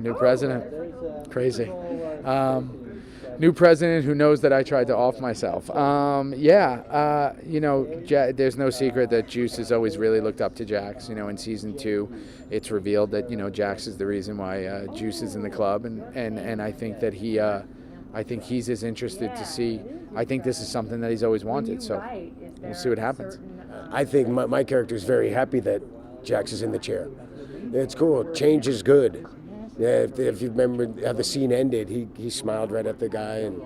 New president, crazy. New president who knows that I tried to off myself. There's no secret that Juice has always really looked up to Jax. In season 2, it's revealed that Jax is the reason why Juice is in the club, and I think that he's as interested to see. I think this is something that he's always wanted. So we'll see what happens. I think my character is very happy that Jax is in the chair. It's cool. Change is good. Yeah, if you remember how the scene ended, he smiled right at the guy, and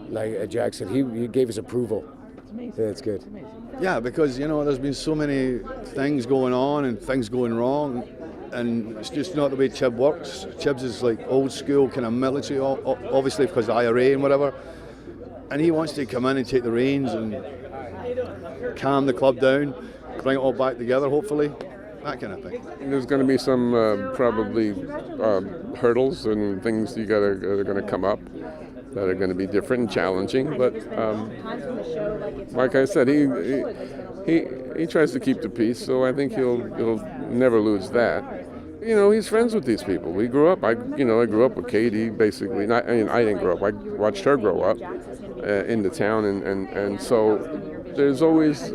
like Jax said, he gave his approval. Yeah, it's good. Yeah, because there's been so many things going on and things going wrong, and it's just not the way Chib works. Chibs is like old school kind of military, obviously because of the IRA and whatever, and he wants to come in and take the reins and calm the club down, bring it all back together, hopefully. That kind of thing. There's going to be some probably hurdles and things that are going to come up that are going to be different and challenging. But like I said, he tries to keep the peace, so I think he'll never lose that. He's friends with these people. We grew up. I grew up with Katie basically. I didn't grow up. I watched her grow up in the town, and so there's always.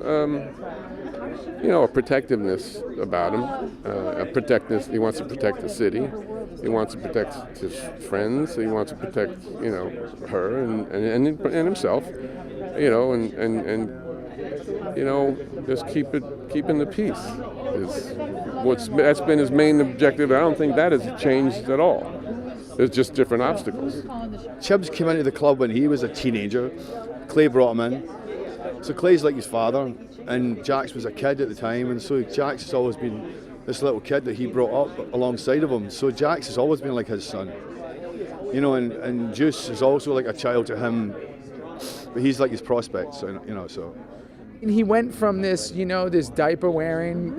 A protectiveness about him. He wants to protect the city. He wants to protect his friends. He wants to protect, her and himself. Just keeping the peace. That's been his main objective. I don't think that has changed at all. There's just different obstacles. Chibs came into the club when he was a teenager. Clay brought him in. So Clay's like his father, and Jax was a kid at the time, and so Jax has always been this little kid that he brought up alongside of him. So Jax has always been like his son, and Juice is also like a child to him, but he's like his prospect, so. He went from this, this diaper wearing,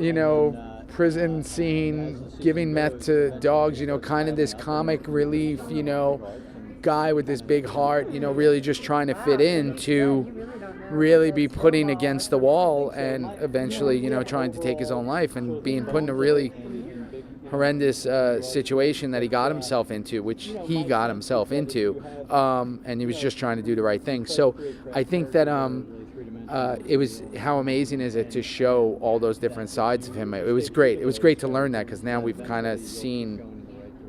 prison scene, giving meth to dogs, kind of this comic relief, guy with this big heart, really just trying to fit in, to really be putting against the wall and eventually, trying to take his own life and being put in a really horrendous situation that he got himself into, and he was just trying to do the right thing. So I think that it was, how amazing is it to show all those different sides of him. It was great. It was great to learn that, because now we've kind of seen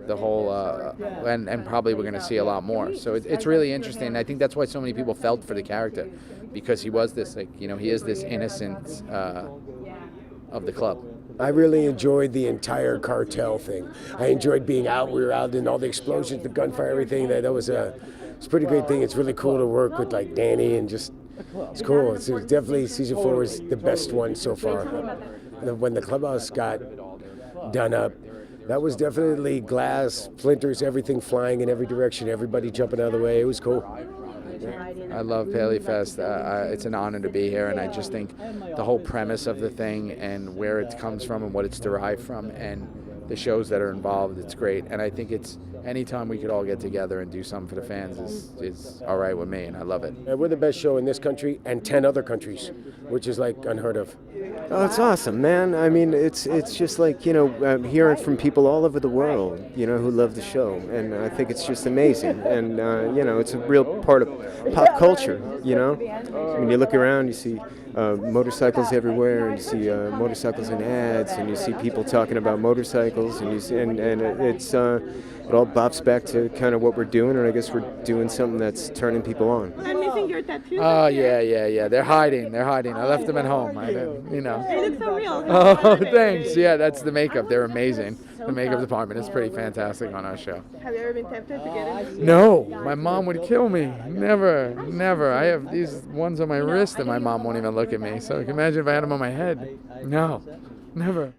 the whole, and probably we're going to see a lot more. So it's really interesting. I think that's why so many people felt for the character, because he was this, he is this innocent of the club. I really enjoyed the entire cartel thing. I enjoyed being out. We were out in all the explosions, the gunfire, everything. That was it's a pretty great thing. It's really cool to work with like Danny, and just it's cool. It's definitely season 4 was the best one so far. When the clubhouse got done up, that was definitely glass, splinters, everything flying in every direction, everybody jumping out of the way. It was cool. I love PaleyFest. It's an honor to be here, and I just think the whole premise of the thing and where it comes from and what it's derived from and the shows that are involved, it's great. And I think it's anytime we could all get together and do something for the fans is all right with me, and I love it. We're the best show in this country and 10 other countries, which is like unheard of. Oh, it's awesome, man. I mean, it's just like, I'm hearing from people all over the world, who love the show, and I think it's just amazing. And, it's a real part of pop culture, When you look around, you see motorcycles everywhere, and you see motorcycles in ads, and you see people talking about motorcycles, and it's it all bops back to kind of what we're doing, and I guess we're doing something that's turning people on. I'm missing your tattoos. Oh, yeah. They're hiding. I left them at home. They look so real. Oh, thanks. Yeah, that's the makeup. They're amazing. The makeup department is pretty fantastic on our show. Have you ever been tempted to get it? No, my mom would kill me. Never. I have these ones on my wrist, and my mom won't even look at me. So you can imagine if I had them on my head. No, never.